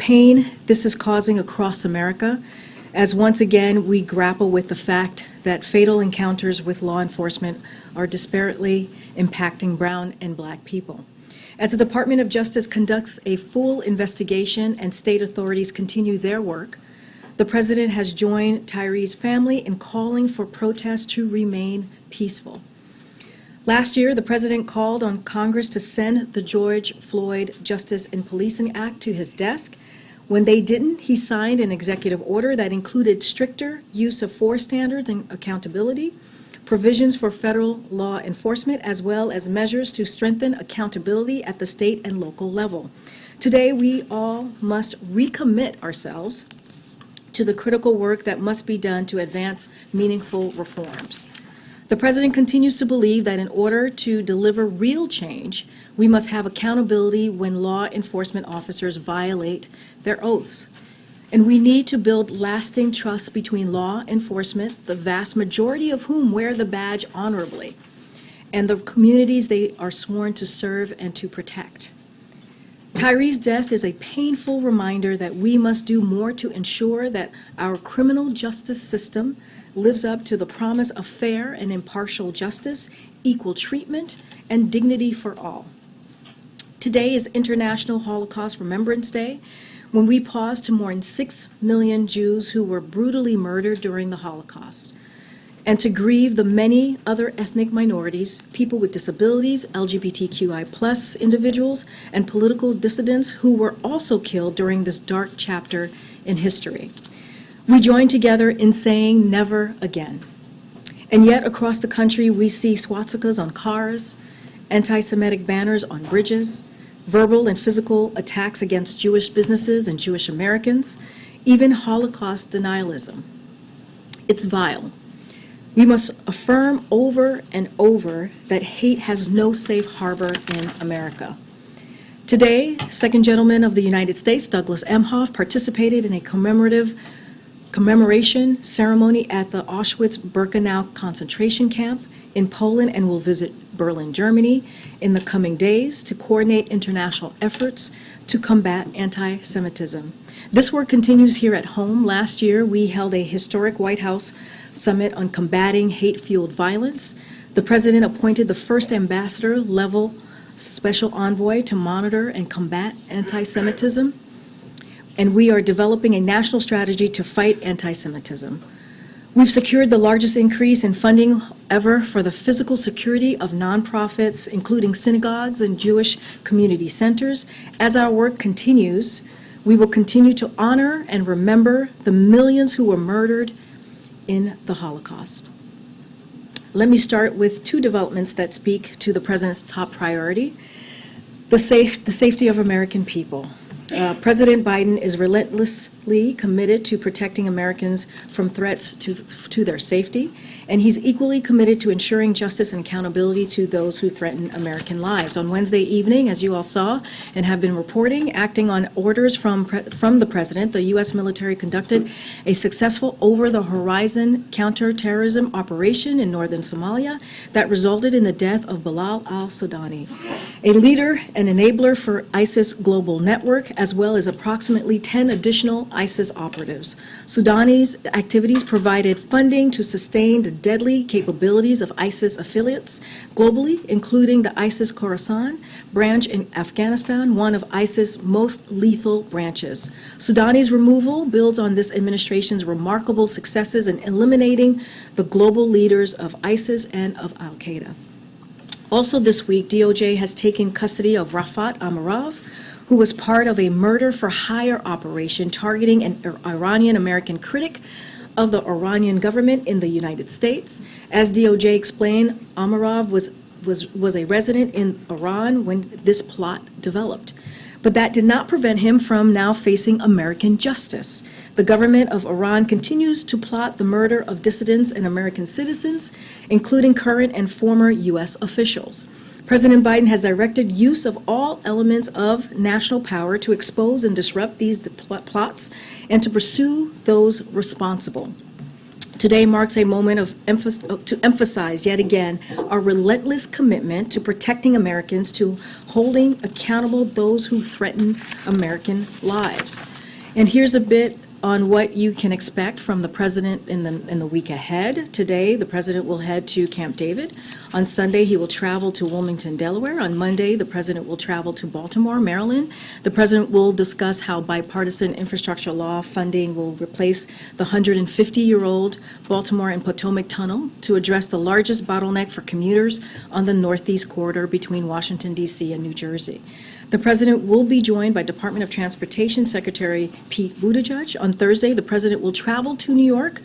pain this is causing across America, as once again we grapple with the fact that fatal encounters with law enforcement are disparately impacting brown and black people. As the Department of Justice conducts a full investigation and state authorities continue their work, the President has joined Tyree's family in calling for protests to remain peaceful. Last year, the President called on Congress to send the George Floyd Justice in Policing Act to his desk. When they didn't, he signed an executive order that included stricter use of force standards and accountability, provisions for federal law enforcement, as well as measures to strengthen accountability at the state and local level. Today, we all must recommit ourselves to the critical work that must be done to advance meaningful reforms. The President continues to believe that in order to deliver real change, we must have accountability when law enforcement officers violate their oaths. And we need to build lasting trust between law enforcement, the vast majority of whom wear the badge honorably, and the communities they are sworn to serve and to protect. Tyree's death is a painful reminder that we must do more to ensure that our criminal justice system lives up to the promise of fair and impartial justice, equal treatment, and dignity for all. Today is International Holocaust Remembrance Day, when we pause to mourn 6 million Jews who were brutally murdered during the Holocaust, and to grieve the many other ethnic minorities, people with disabilities, LGBTQI+ individuals, and political dissidents who were also killed during this dark chapter in history. We join together in saying never again. And yet across the country, we see swastikas on cars, anti-Semitic banners on bridges, verbal and physical attacks against Jewish businesses and Jewish Americans, even Holocaust denialism. It's vile. We must affirm over and over that hate has no safe harbor in America. Today, Second Gentleman of the United States, Douglas Emhoff, participated in a commemoration ceremony at the Auschwitz-Birkenau concentration camp in Poland and will visit Berlin, Germany in the coming days to coordinate international efforts to combat anti-Semitism. This work continues here at home. Last year, we held a historic White House summit on combating hate-fueled violence. The President appointed the first ambassador-level special envoy to monitor and combat anti-Semitism, and we are developing a national strategy to fight anti-Semitism. We've secured the largest increase in funding ever for the physical security of nonprofits, including synagogues and Jewish community centers. As our work continues, we will continue to honor and remember the millions who were murdered in the Holocaust. Let me start with two developments that speak to the President's top priority, the safety of American people. President Biden is relentlessly committed to protecting Americans from threats to their safety, and he's equally committed to ensuring justice and accountability to those who threaten American lives. On Wednesday evening, as you all saw and have been reporting, acting on orders from the President, the U.S. military conducted a successful over-the-horizon counterterrorism operation in northern Somalia that resulted in the death of Bilal al-Sudani, a leader and enabler for ISIS global network, as well as approximately 10 additional ISIS operatives. Sudani's activities provided funding to sustain the deadly capabilities of ISIS affiliates globally, including the ISIS Khorasan branch in Afghanistan, one of ISIS' most lethal branches. Sudani's removal builds on this administration's remarkable successes in eliminating the global leaders of ISIS and of al-Qaeda. Also this week, DOJ has taken custody of Rafat Amarov, who was part of a murder-for-hire operation targeting an Iranian-American critic of the Iranian government in the United States. As DOJ explained, Amarov was a resident in Iran when this plot developed. But that did not prevent him from now facing American justice. The government of Iran continues to plot the murder of dissidents and American citizens, including current and former U.S. officials. President Biden has directed use of all elements of national power to expose and disrupt these plots and to pursue those responsible. Today marks a moment to emphasize yet again our relentless commitment to protecting Americans, to holding accountable those who threaten American lives. And here's a bit on what you can expect from the president in the week ahead. Today, the president will head to Camp David. On Sunday, he will travel to Wilmington, Delaware. On Monday, the president will travel to Baltimore, Maryland. The president will discuss how bipartisan infrastructure law funding will replace the 150-year-old Baltimore and Potomac Tunnel to address the largest bottleneck for commuters on the Northeast corridor between Washington, D.C. and New Jersey. The president will be joined by Department of Transportation Secretary Pete Buttigieg. On Thursday, the president will travel to New York,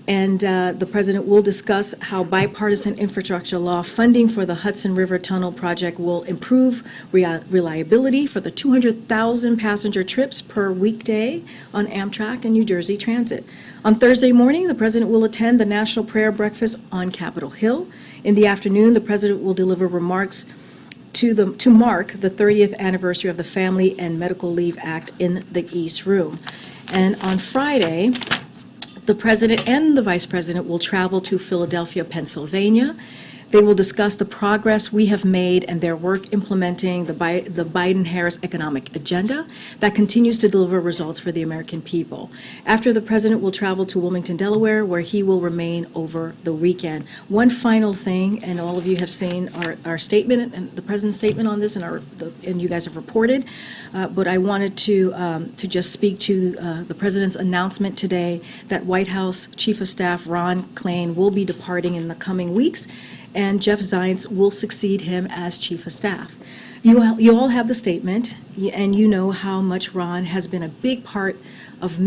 and the president will discuss how bipartisan infrastructure law funding for the Hudson River Tunnel project will improve reliability for the 200,000 passenger trips per weekday on Amtrak and New Jersey Transit. On Thursday morning, the president will attend the National Prayer Breakfast on Capitol Hill. In the afternoon, the president will deliver remarks to mark the 30th anniversary of the Family and Medical Leave Act in the East Room. And on Friday, the president and the vice president will travel to Philadelphia, Pennsylvania. They will discuss the progress we have made and their work implementing the Biden-Harris economic agenda that continues to deliver results for the American people. After, the president will travel to Wilmington, Delaware, where he will remain over the weekend. One final thing, and all of you have seen our statement and the president's statement on this, and you guys have reported, but I wanted to just speak to the president's announcement today that White House Chief of Staff Ron Klain will be departing in the coming weeks, and Jeff Zients will succeed him as Chief of Staff. You all have the statement, and you know how much Ron has been a big part of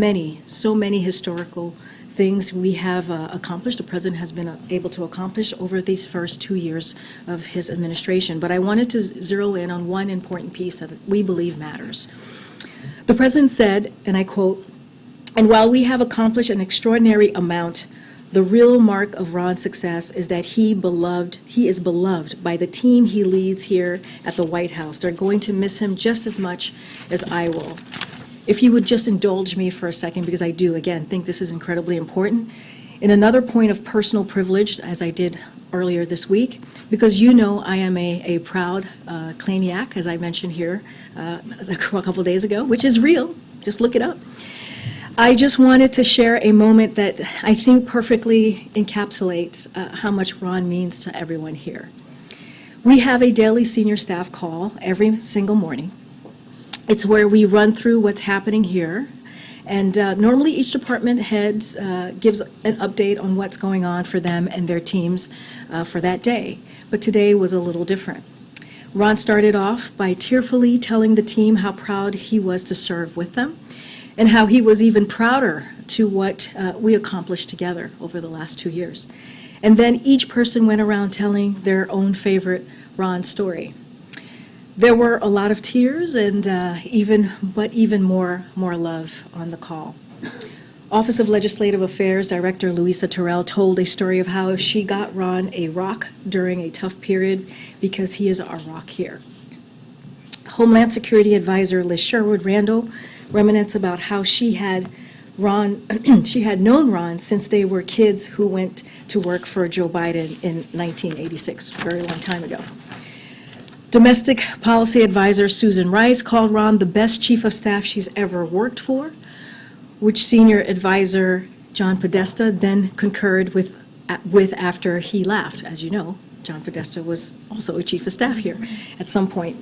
so many historical things we have accomplished, the president has been able to accomplish over these first 2 years of his administration. But I wanted to zero in on one important piece that we believe matters. The president said, and I quote, "And while we have accomplished an extraordinary amount, the real mark of Ron's success is that he is beloved by the team he leads here at the White House. They're going to miss him just as much as I will." If you would just indulge me for a second, because I do, again, think this is incredibly important. In another point of personal privilege, as I did earlier this week, because you know I am a proud Klainiac, as I mentioned here a couple days ago, which is real, just look it up. I just wanted to share a moment that I think perfectly encapsulates how much Ron means to everyone here. We have a daily senior staff call every single morning. It's where we run through what's happening here, and normally each department heads gives an update on what's going on for them and their teams for that day. But today was a little different. Ron started off by tearfully telling the team how proud he was to serve with them, and how he was even prouder to what we accomplished together over the last 2 years. And then each person went around telling their own favorite Ron story. There were a lot of tears and even more love on the call. Office of Legislative Affairs Director Louisa Terrell told a story of how she got Ron a rock during a tough period because he is our rock here. Homeland Security Advisor Liz Sherwood Randall reminiscence about how she had known Ron since they were kids who went to work for Joe Biden in 1986, a very long time ago. Domestic Policy Advisor Susan Rice called Ron the best chief of staff she's ever worked for, which Senior Advisor John Podesta then concurred with after he left. As you know, John Podesta was also a chief of staff here at some point.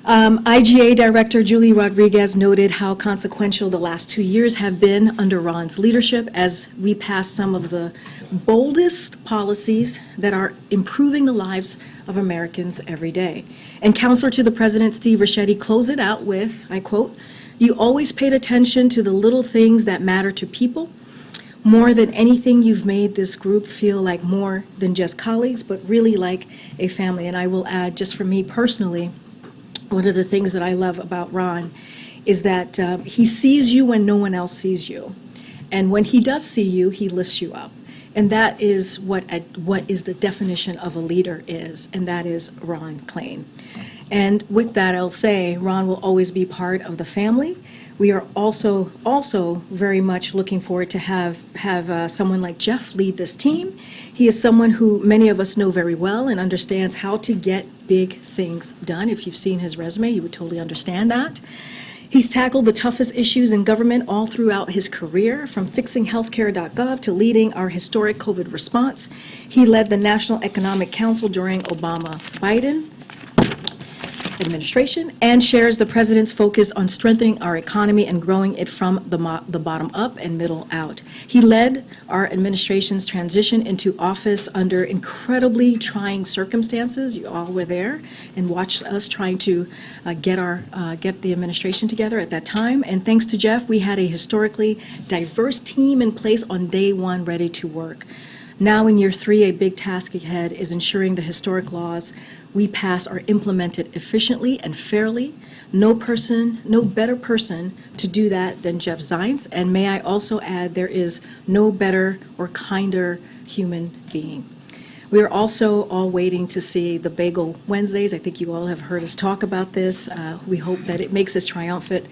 IGA Director Julie Rodriguez noted how consequential the last 2 years have been under Ron's leadership as we pass some of the boldest policies that are improving the lives of Americans every day. And Counselor to the President Steve Ricchetti closed it out with, I quote, "You always paid attention to the little things that matter to people. More than anything, you've made this group feel like more than just colleagues, but really like a family." And I will add, just for me personally, one of the things that I love about Ron is that he sees you when no one else sees you. And when he does see you, he lifts you up. And that is what is the definition of a leader is, and that is Ron Klain. And with that, I'll say Ron will always be part of the family. We are also very much looking forward to have someone like Jeff lead this team. He is someone who many of us know very well and understands how to get big things done. If you've seen his resume, you would totally understand that. He's tackled the toughest issues in government all throughout his career, from fixing healthcare.gov to leading our historic COVID response. He led the National Economic Council during Obama-Biden administration and shares the president's focus on strengthening our economy and growing it from the bottom up and middle out. He led our administration's transition into office under incredibly trying circumstances. You all were there and watched us trying to get the administration together at that time. And thanks to Jeff, we had a historically diverse team in place on day one, ready to work. Now in year 3, a big task ahead is ensuring the historic laws we pass are implemented efficiently and fairly. No better person to do that than Jeff Zients. And may I also add, there is no better or kinder human being. We are also all waiting to see the Bagel Wednesdays. I think you all have heard us talk about this. We hope that it makes its triumphant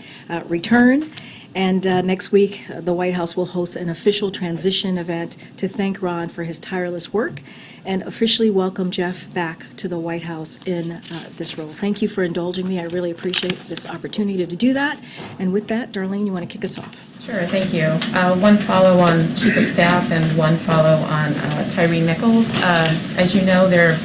return. And next week, the White House will host an official transition event to thank Ron for his tireless work and officially welcome Jeff back to the White House in this role. Thank you for indulging me. I really appreciate this opportunity to do that. And with that, Darlene, you want to kick us off? Sure, thank you. One follow on Chief of Staff and one follow on Tyree Nichols. As you know, there are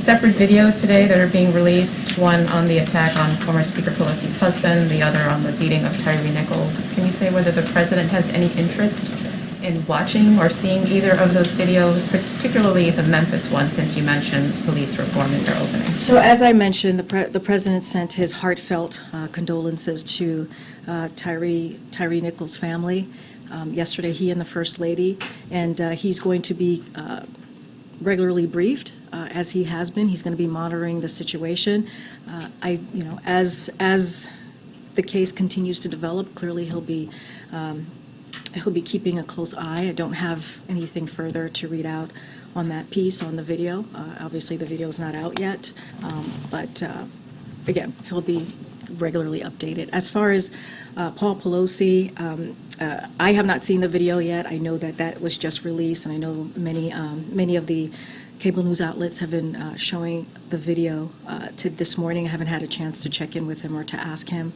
separate videos today that are being released, one on the attack on former Speaker Pelosi's husband, the other on the beating of Tyree Nichols. Can you say whether the President has any interest in watching or seeing either of those videos, particularly the Memphis one, since you mentioned police reform in your opening? So as I mentioned, the President sent his heartfelt condolences to Tyree Nichols' family yesterday, he and the First Lady, and he's going to be regularly briefed, as he has been. He's going to be monitoring the situation. As the case continues to develop, clearly he'll be keeping a close eye. I don't have anything further to read out on that piece on the video. Obviously, the video is not out yet, but again, he'll be regularly updated. As far as Paul Pelosi, I have not seen the video yet. I know that was just released, and I know many of the cable news outlets have been showing the video to this morning. I haven't had a chance to check in with him or to ask him.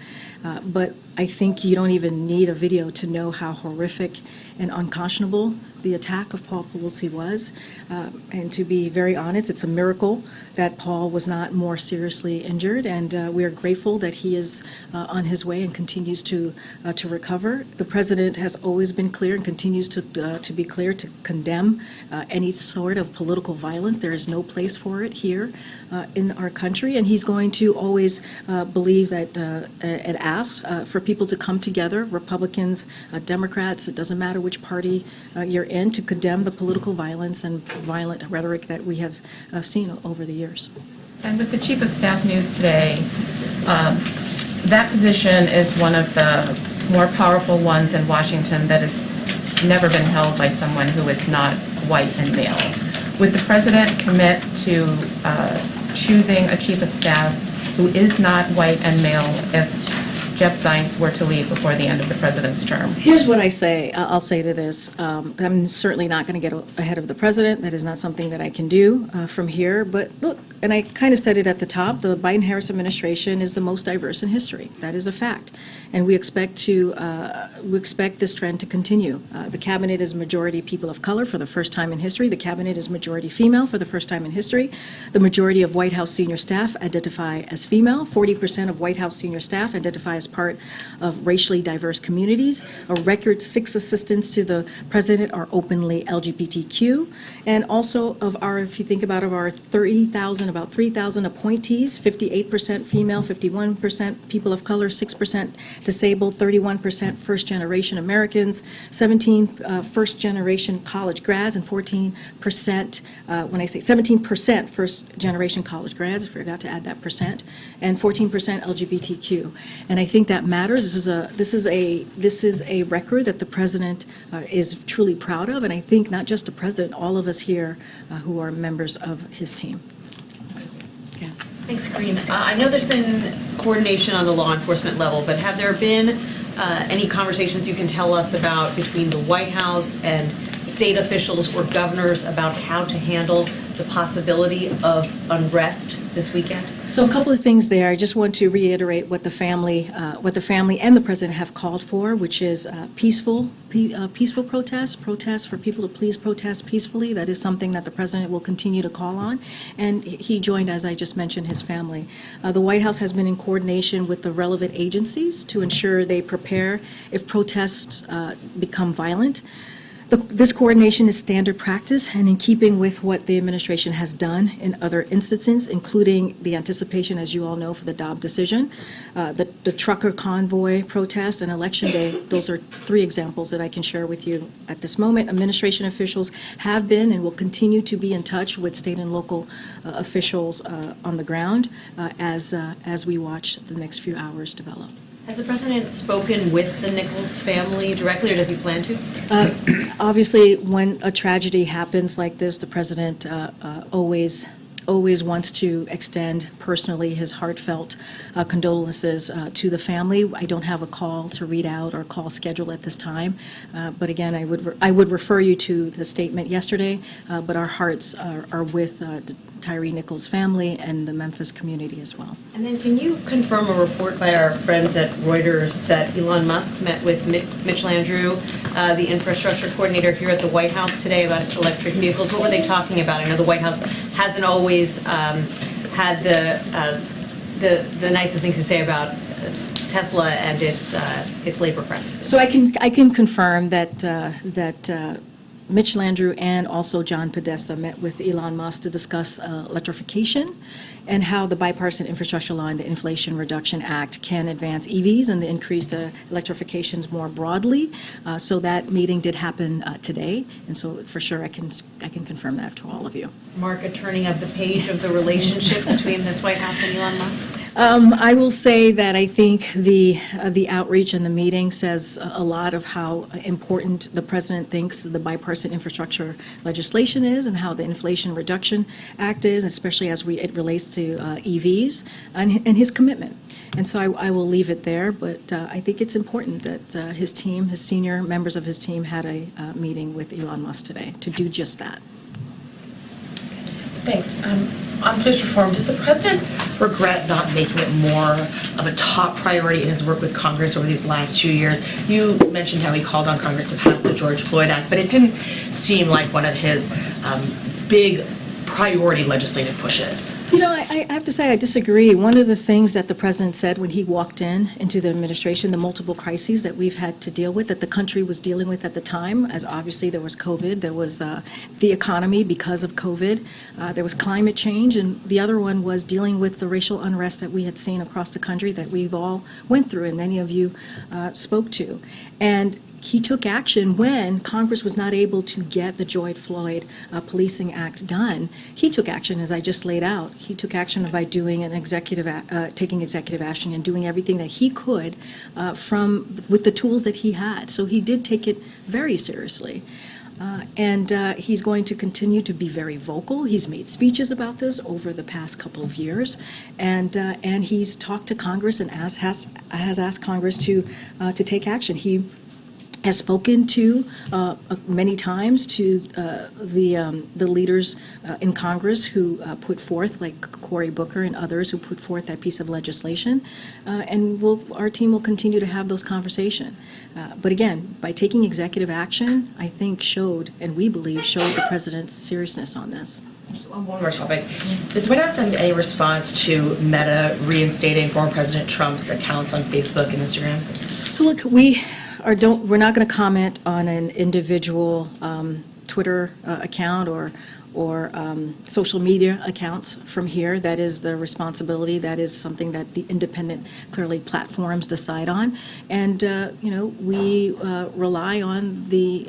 But I think you don't even need a video to know how horrific and unconscionable the attack of Paul Pelosi was. And to be very honest, it's a miracle that Paul was not more seriously injured. And we are grateful that he is on his way and continues to recover. The President has always been clear and continues to be clear to condemn any sort of political violence. There is no place for it here in our country, and he's going to always believe that and ask for people to come together, Republicans, Democrats, it doesn't matter which party you're in, to condemn the political violence and violent rhetoric that we have seen over the years. And with the Chief of Staff news today, that position is one of the more powerful ones in Washington that has never been held by someone who is not white and male. Would the President commit to choosing a Chief of Staff who is not white and male if Jeff Zients were to leave before the end of the President's term? Here's what I'll say to this. I'm certainly not going to get ahead of the President. That is not something that I can do from here. But look, and I kind of said it at the top, the Biden-Harris administration is the most diverse in history. That is a fact. And we expect this trend to continue. The Cabinet is majority people of color for the first time in history. The Cabinet is majority female for the first time in history. The majority of White House senior staff identify as female. 40% of White House senior staff identify as part of racially diverse communities. A record 6 assistants to the President are openly LGBTQ. And also if you think about our 30,000, about 3,000 appointees, 58% female, 51% people of color, 6% disabled, 31% first-generation Americans, 17 first-generation college grads, and 14%, when I say 17% first-generation college grads, I forgot to add that percent, and 14% LGBTQ. And I think that matters. This is a record that the President is truly proud of, and I think not just the President, all of us here who are members of his team. Yeah. Thanks, Karine. I know there's been coordination on the law enforcement level, but have there been any conversations you can tell us about between the White House and state officials or governors about how to handle the possibility of unrest this weekend? So a couple of things there. I just want to reiterate what the family and the president have called for, which is peaceful protests for people to please protest peacefully. That is something that the president will continue to call on. And he joined, as I just mentioned, his family. The White House has been in coordination with the relevant agencies to ensure they prepare if protests become violent. This coordination is standard practice and in keeping with what the administration has done in other instances, including the anticipation, as you all know, for the Dobbs decision, the trucker convoy protests, and Election Day. Those are three examples that I can share with you at this moment. Administration officials have been and will continue to be in touch with state and local officials on the ground as we watch the next few hours develop. Has the president spoken with the Nichols family directly, or does he plan to? Obviously, when a tragedy happens like this, the president always wants to extend personally his heartfelt condolences to the family. I don't have a call to read out or call schedule at this time, but again, I would refer you to the statement yesterday. But our hearts are with Tyree Nichols' family and the Memphis community as well. And then can you confirm a report by our friends at Reuters that Elon Musk met with Mitch Landrieu, the infrastructure coordinator here at the White House today, about electric vehicles? What were they talking about? I know the White House hasn't always had the nicest things to say about Tesla and its labor practices. So I can confirm that Mitch Landrieu and also John Podesta met with Elon Musk to discuss electrification and how the bipartisan infrastructure law and the Inflation Reduction Act can advance EVs and increase the electrifications more broadly. So that meeting did happen today, and so for sure I can confirm that to all of you. Mark, a turning of the page of the relationship between this White House and Elon Musk? I will say that I think the outreach and the meeting says a lot of how important the president thinks the bipartisan infrastructure legislation is and how the Inflation Reduction Act is, especially as it relates to EVs and his commitment. And so I will leave it there, but I think it's important that his team, his senior members of his team, had a meeting with Elon Musk today to do just that. Thanks. On police reform, does the president regret not making it more of a top priority in his work with Congress over these last 2 years? You mentioned how he called on Congress to pass the George Floyd Act, but it didn't seem like one of his big priority legislative pushes. You know, I have to say I disagree. One of the things that the president said when he walked into the administration, the multiple crises that we've had to deal with, that the country was dealing with at the time, as obviously there was COVID, there was the economy because of COVID, there was climate change, and the other one was dealing with the racial unrest that we had seen across the country that we've all went through and many of you spoke to. And he took action when Congress was not able to get the George Floyd Policing Act done. He took action, as I just laid out. He took action by doing taking executive action and doing everything that he could with the tools that he had. So he did take it very seriously. And he's going to continue to be very vocal. He's made speeches about this over the past couple of years, and he's talked to Congress and has asked Congress to take action. He has spoken to many times to the leaders in Congress who put forth, like Cory Booker and others who put forth that piece of legislation, and our team will continue to have those conversations. But again, by taking executive action, I think we believe showed the president's seriousness on this. On one more topic, does the White House have any response to Meta reinstating former President Trump's accounts on Facebook and Instagram? So look, we're not going to comment on an individual Twitter account or social media accounts from here. That is the responsibility. That is something that the independent, clearly, platforms decide on. And we rely on the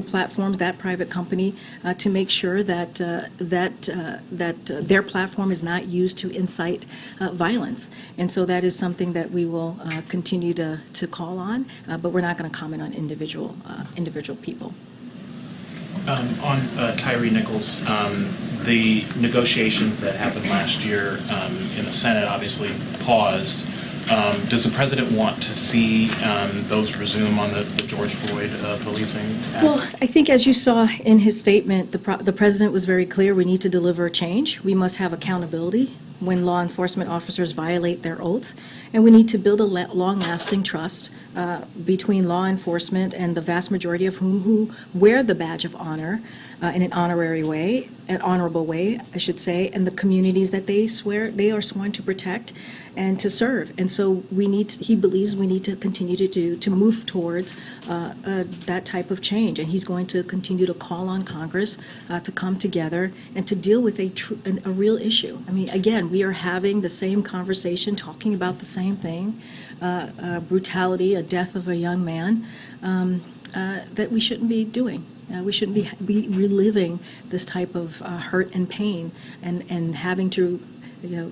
platforms, that private company, to make sure that their platform is not used to incite violence. And so that is something that we will continue to call on. But we're not going to comment on individual people. On Tyree Nichols, the negotiations that happened last year in the Senate obviously paused. Does the president want to see those resume on the George Floyd policing act? Well, I think as you saw in his statement, the president was very clear, we need to deliver change. We must have accountability when law enforcement officers violate their oaths, and we need to build a long-lasting trust between law enforcement and the vast majority of who wear the badge of honor in an honorary way, an honorable way, I should say, and the communities that they are sworn to protect and to serve. And so he believes we need to continue to move towards that type of change. And he's going to continue to call on Congress to come together and to deal with a real issue. I mean, again, we are having the same conversation, talking about the same thing, brutality, a death of a young man, that we shouldn't be doing. We shouldn't be reliving this type of hurt and pain and having to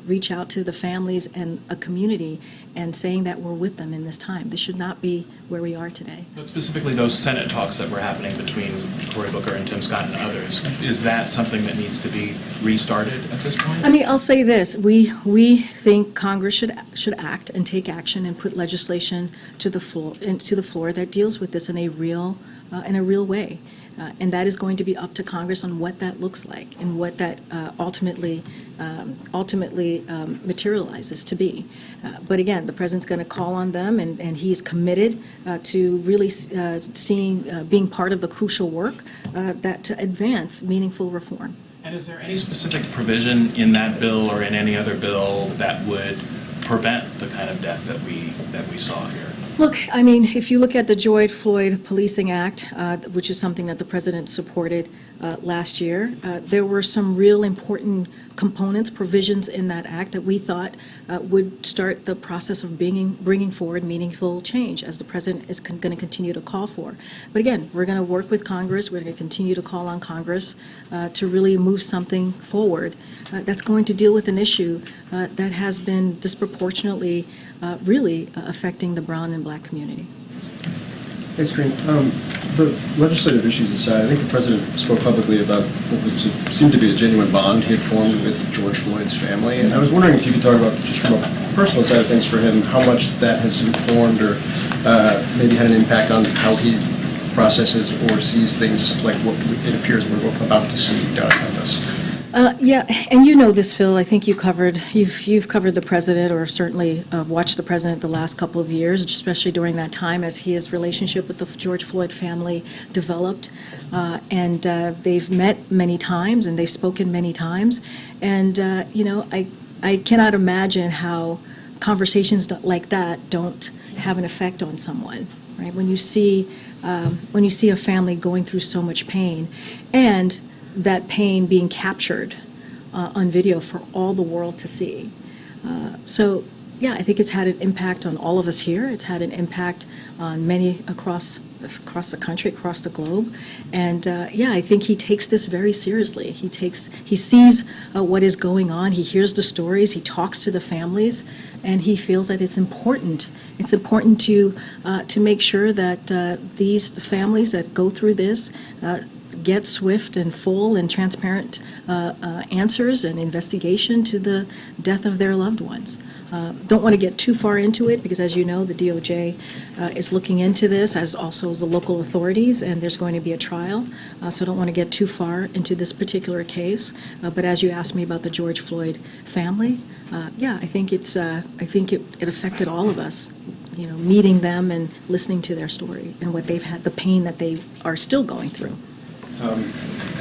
reach out to the families and a community and saying that we're with them in this time. This should not be where we are today. But specifically those Senate talks that were happening between Cory Booker and Tim Scott and others, is that something that needs to be restarted at this point? I mean, I'll say this. We think Congress should act and take action and put legislation to the floor that deals with this in a real way. And that is going to be up to Congress on what that looks like and what that ultimately materializes to be. But again, the president's going to call on them, and he's committed to really being part of the crucial work to advance meaningful reform. And is there any specific provision in that bill or in any other bill that would prevent the kind of death that we saw here? Look, I mean, if you look at the George Floyd Policing Act, which is something that the president supported last year, there were some real important components, provisions in that act that we thought would start the process of bringing forward meaningful change, as the president is going to continue to call for. But again, we're going to work with Congress. We're going to continue to call on Congress to really move something forward that's going to deal with an issue that has been disproportionately really affecting the brown and black community. Thanks, Green. The legislative issues aside, I think the president spoke publicly about what seemed to be a genuine bond he had formed with George Floyd's family. And I was wondering if you could talk about, just from a personal side of things for him, how much that has informed or maybe had an impact on how he processes or sees things like what it appears we're about to see done on this. Yeah, and you know this, Phil. I think you've covered the president, or certainly watched the president the last couple of years, especially during that time as his relationship with the George Floyd family developed. And they've met many times, and they've spoken many times. And I cannot imagine how conversations like that don't have an effect on someone, right? When you see a family going through so much pain, and that pain being captured on video for all the world to see. So, yeah, I think it's had an impact on all of us here. It's had an impact on many across the country, across the globe. And, yeah, I think he takes this very seriously. He sees what is going on. He hears the stories. He talks to the families. And he feels that it's important. It's important to make sure that these families that go through this get swift and full and transparent answers and investigation to the death of their loved ones. Don't want to get too far into it because, as you know, the DOJ is looking into this, as also as the local authorities, and there's going to be a trial. So don't want to get too far into this particular case. But as you asked me about the George Floyd family, yeah, I think it affected all of us. Meeting them and listening to their story and what they've had, the pain that they are still going through.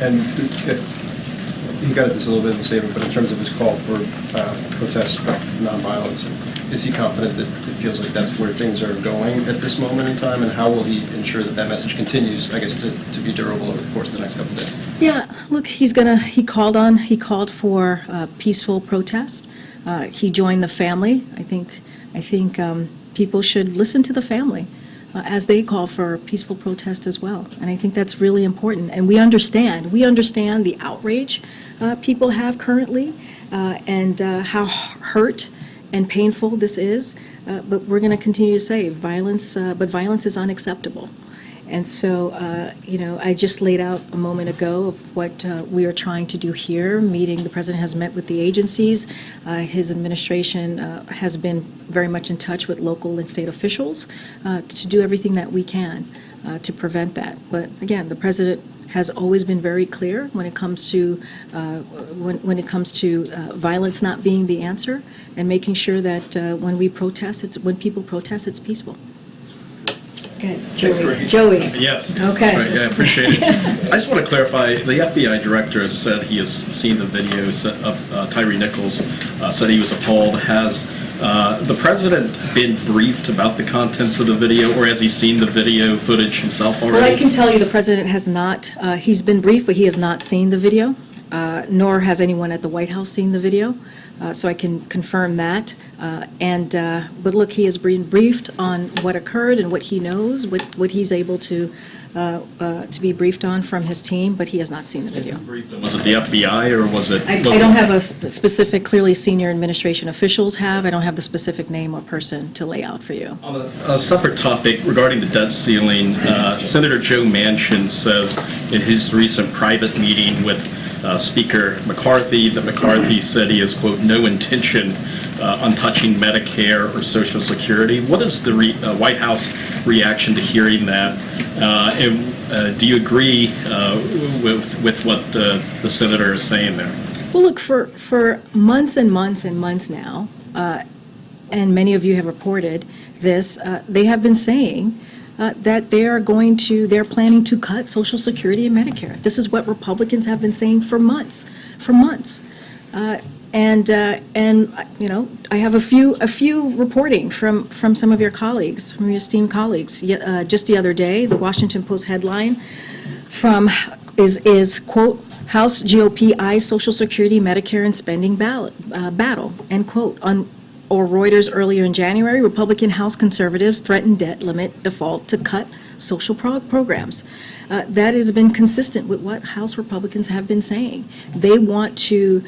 And he got at this a little bit in the statement, but in terms of his call for protests about nonviolence, is he confident that it feels like that's where things are going at this moment in time, and how will he ensure that that message continues, I guess, to be durable over the course of the next couple of days? Yeah, look, he called for peaceful protest. He joined the family. I think people should listen to the family as they call for peaceful protest as well. And I think that's really important. And we understand the outrage people have currently and how hurt and painful this is. But we're going to continue to say violence is unacceptable. And so, I just laid out a moment ago of what we are trying to do here. The president has met with the agencies. His administration has been very much in touch with local and state officials to do everything that we can to prevent that. But again, the president has always been very clear when it comes to violence not being the answer, and making sure that when people protest, it's peaceful. Okay, Joey. Yes. Okay. Right, yeah, I appreciate it. I just want to clarify, the FBI director has said he has seen the videos of Tyree Nichols, said he was appalled. Has the president been briefed about the contents of the video, or has he seen the video footage himself already? Well, I can tell you the president has not. He's been briefed, but he has not seen the video, nor has anyone at the White House seen the video. So I can confirm that. But look, he has been briefed on what occurred and what he knows, what he's able to be briefed on from his team, but he has not seen the video. Was it the FBI or was it? I don't have a specific, clearly senior administration officials have. I don't have the specific name or person to lay out for you. On a separate topic regarding the debt ceiling, Senator Joe Manchin says in his recent private meeting with Speaker McCarthy that McCarthy said he has, quote, no intention on touching Medicare or Social Security. What is the White House reaction to hearing that? And do you agree with what the senator is saying there? Well, look, for months and months and months now, and many of you have reported this, they have been saying that they're planning to cut Social Security and Medicare. This is what Republicans have been saying for months. And I have a few reporting from some of your colleagues, from your esteemed colleagues. Just the other day, the Washington Post headline is quote, House GOP eyes Social Security, Medicare, and spending battle, end quote. Or Reuters earlier in January, Republican House conservatives threatened debt limit default to cut social programs. That has been consistent with what House Republicans have been saying. They want to,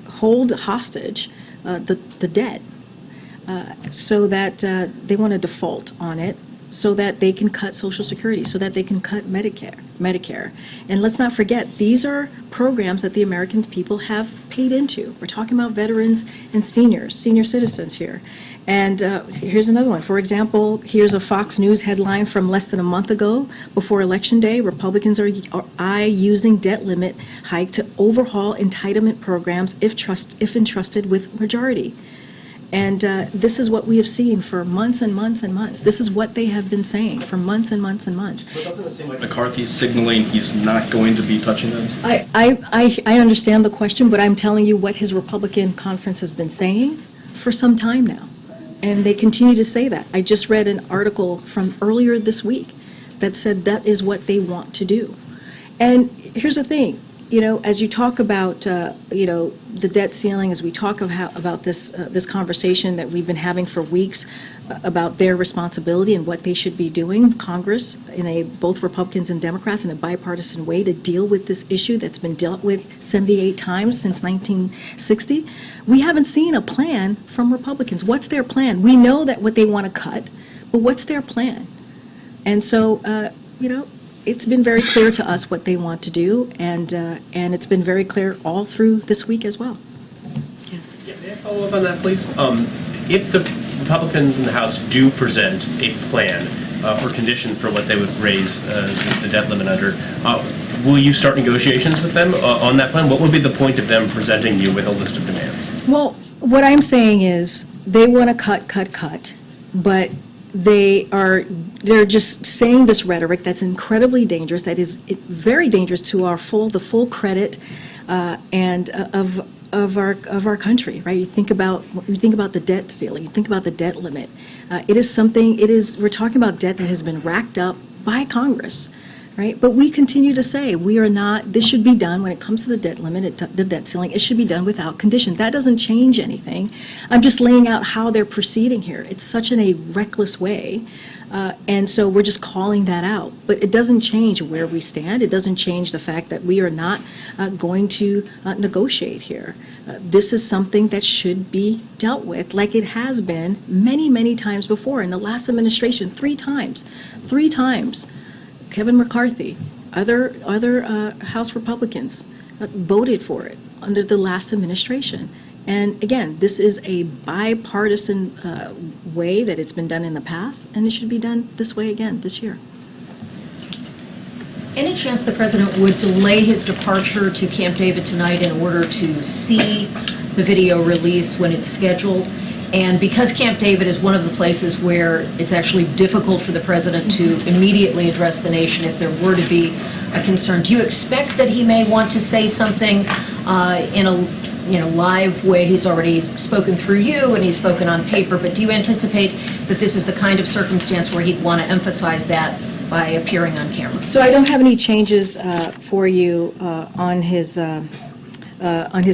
hold hostage the debt so that they want to default on it, so that they can cut Social Security, so that they can cut Medicare. And let's not forget, these are programs that the American people have paid into. We're talking about veterans and senior citizens here. And here's another one. For example, here's a Fox News headline from less than a month ago. Before Election Day, Republicans are using debt limit hike to overhaul entitlement programs if entrusted with majority. And this is what we have seen for months and months and months. This is what they have been saying for months and months and months. But doesn't it seem like McCarthy's signaling he's not going to be touching those? I understand the question, but I'm telling you what his Republican conference has been saying for some time now. And they continue to say that. I just read an article from earlier this week that said that is what they want to do. And here's the thing. As you talk about, the debt ceiling, as we talk about this conversation that we've been having for weeks about their responsibility and what they should be doing, Congress, both Republicans and Democrats, in a bipartisan way to deal with this issue that's been dealt with 78 times since 1960, we haven't seen a plan from Republicans. What's their plan? We know that what they want to cut, but what's their plan? And so, it's been very clear to us what they want to do, and it's been very clear all through this week as well. Yeah, may I follow up on that, please? If the Republicans in the House do present a plan for conditions for what they would raise the debt limit under, will you start negotiations with them on that plan? What would be the point of them presenting you with a list of demands? Well, what I'm saying is they want to cut, but they're just saying this rhetoric that's incredibly dangerous, that is very dangerous to the full credit and of our country, right? You think about the debt ceiling, you think about the debt limit. We're talking about debt that has been racked up by Congress. right? But we continue to say we are not, this should be done when it comes to the debt limit, the debt ceiling, it should be done without condition. That doesn't change anything. I'm just laying out how they're proceeding here. It's such in a reckless way. And so we're just calling that out. But it doesn't change where we stand. It doesn't change the fact that we are not going to negotiate here. This is something that should be dealt with like it has been many, many times before. In the last administration, 3 times. Kevin McCarthy, other House Republicans voted for it under the last administration. And again, this is a bipartisan way that it's been done in the past, and it should be done this way again this year. Any chance the president would delay his departure to Camp David tonight in order to see the video release when it's scheduled? And because Camp David is one of the places where it's actually difficult for the president to immediately address the nation if there were to be a concern, do you expect that he may want to say something in a live way? He's already spoken through you and he's spoken on paper, but do you anticipate that this is the kind of circumstance where he'd want to emphasize that by appearing on camera? So I don't have any changes for you on his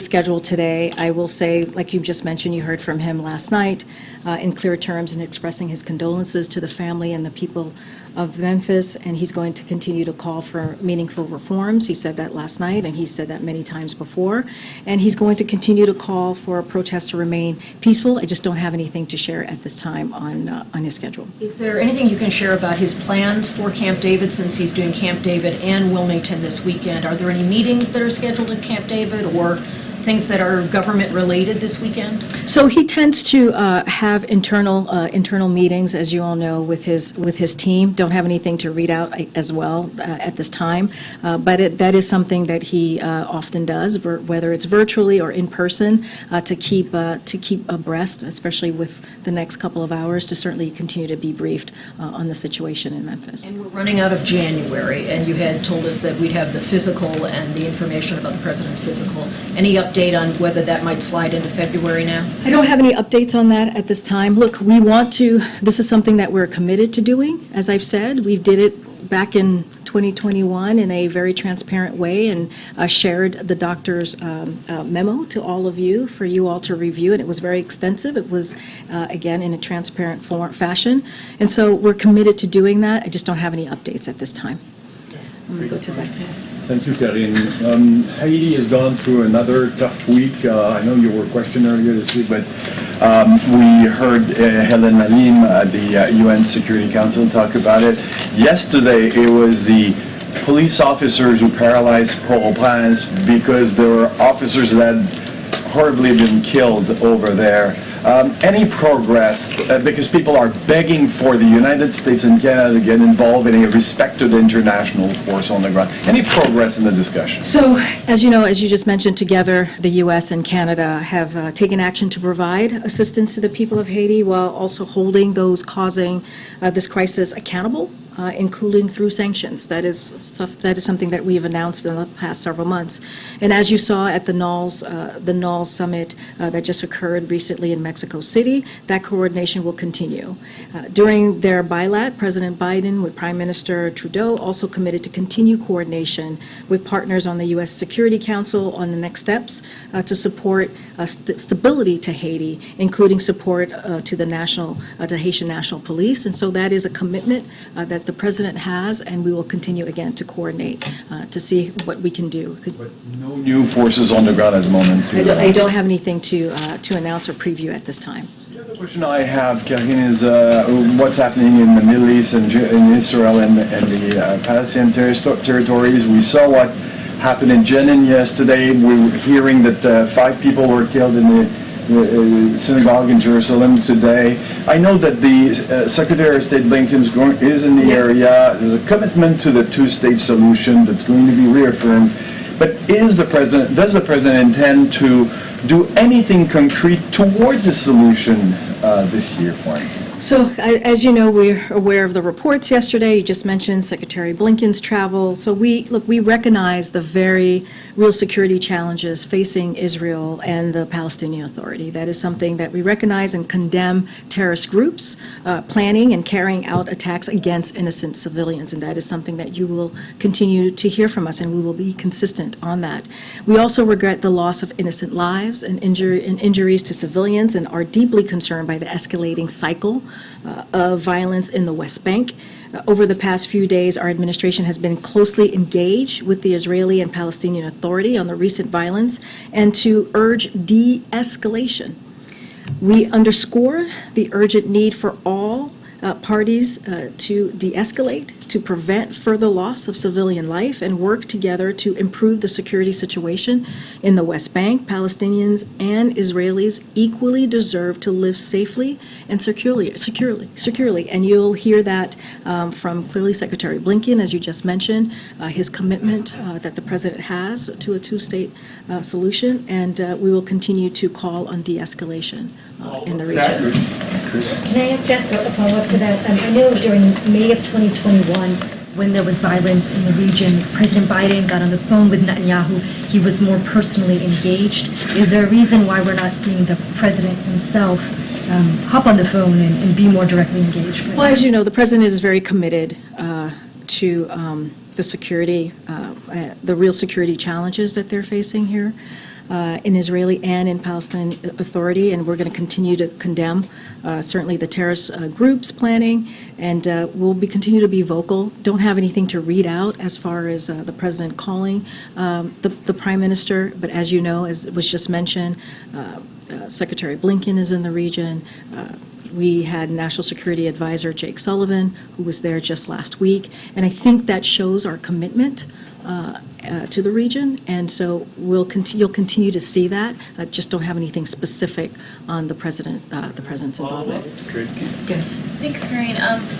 schedule today. I will say, like you just mentioned, you heard from him last night in clear terms and expressing his condolences to the family and the people of Memphis, and he's going to continue to call for meaningful reforms. He said that last night, and he said that many times before, and he's going to continue to call for protests to remain peaceful. I just don't have anything to share at this time on his schedule. Is there anything you can share about his plans for Camp David, since he's doing Camp David and Wilmington this weekend? Are there any meetings that are scheduled at Camp David or things that are government related this weekend? So he tends to have internal meetings, as you all know, with his team. Don't have anything to read out as well at this time, but that is something that he often does, whether it's virtually or in person, to keep abreast, especially with the next couple of hours, to certainly continue to be briefed on the situation in Memphis. And we're running out of January, and you had told us that we'd have the physical and the information about the president's physical. Any update on whether that might slide into February now? I don't have any updates on that at this time. Look, this is something that we're committed to doing. As I've said, we did it back in 2021 in a very transparent way and shared the doctor's memo to all of you for you all to review, and it was very extensive. It was, again, in a transparent fashion. And so we're committed to doing that. I just don't have any updates at this time. I'm going to go to the back there. Thank you, Karine. Haiti has gone through another tough week. I know you were questioned earlier this week, but we heard Helen Nalim at the UN Security Council talk about it. Yesterday, it was the police officers who paralyzed Port-au-Prince because there were officers that had horribly been killed over there. Any progress, because people are begging for the United States and Canada to get involved in a respected international force on the ground. Any progress in the discussion? So, as you know, as you just mentioned, together, the U.S. and Canada have taken action to provide assistance to the people of Haiti while also holding those causing this crisis accountable, including through sanctions. That is something that we have announced in the past several months. And as you saw at the NALS summit that just occurred recently in Mexico City, that coordination will continue. During their bilat, President Biden with Prime Minister Trudeau also committed to continue coordination with partners on the U.S. Security Council on the next steps to support stability to Haiti, including support to the Haitian National Police. And so that is a commitment that the President has, and we will continue again to coordinate to see what we can do. But no new forces on the ground at the moment. I don't have anything to announce or preview at this time. The other question I have, Karine, is what's happening in the Middle East and in Israel and the Palestinian territories. We saw what happened in Jenin yesterday. We were hearing that 5 people were killed in the synagogue in Jerusalem today. I know that the Secretary of State Blinken is in the area. There's a commitment to the 2-state solution that's going to be reaffirmed. But does the President intend to do anything concrete towards a solution this year, for instance? So, as you know, we're aware of the reports yesterday. You just mentioned Secretary Blinken's travel. So we recognize the very real security challenges facing Israel and the Palestinian Authority. That is something that we recognize and condemn terrorist groups planning and carrying out attacks against innocent civilians. And that is something that you will continue to hear from us, and we will be consistent on that. We also regret the loss of innocent lives and injuries to civilians, and are deeply concerned by the escalating cycle of violence in the West Bank. Over the past few days, our administration has been closely engaged with the Israeli and Palestinian Authority on the recent violence and to urge de-escalation. We underscore the urgent need for all parties to de-escalate, to prevent further loss of civilian life, and work together to improve the security situation in the West Bank. Palestinians and Israelis equally deserve to live safely and securely. And you'll hear that from clearly Secretary Blinken, as you just mentioned, his commitment that the president has to a two-state solution, and we will continue to call on de-escalation in the region. Can I just a follow-up to that? I know during May of 2021, when there was violence in the region, President Biden got on the phone with Netanyahu. He was more personally engaged. Is there a reason why we're not seeing the president himself hop on the phone and be more directly engaged? Well, as you know, the president is very committed to the security, the real security challenges that they're facing here in Israeli and in Palestinian Authority, and we're going to continue to condemn certainly the terrorist groups planning, and we'll continue to be vocal. Don't have anything to read out as far as the president calling the prime minister, but as you know, as was just mentioned, Secretary Blinken is in the region. We had National Security Advisor Jake Sullivan, who was there just last week, and I think that shows our commitment to the region, and so you'll continue to see that. Just don't have anything specific on the president's involvement. Thanks, Corinne.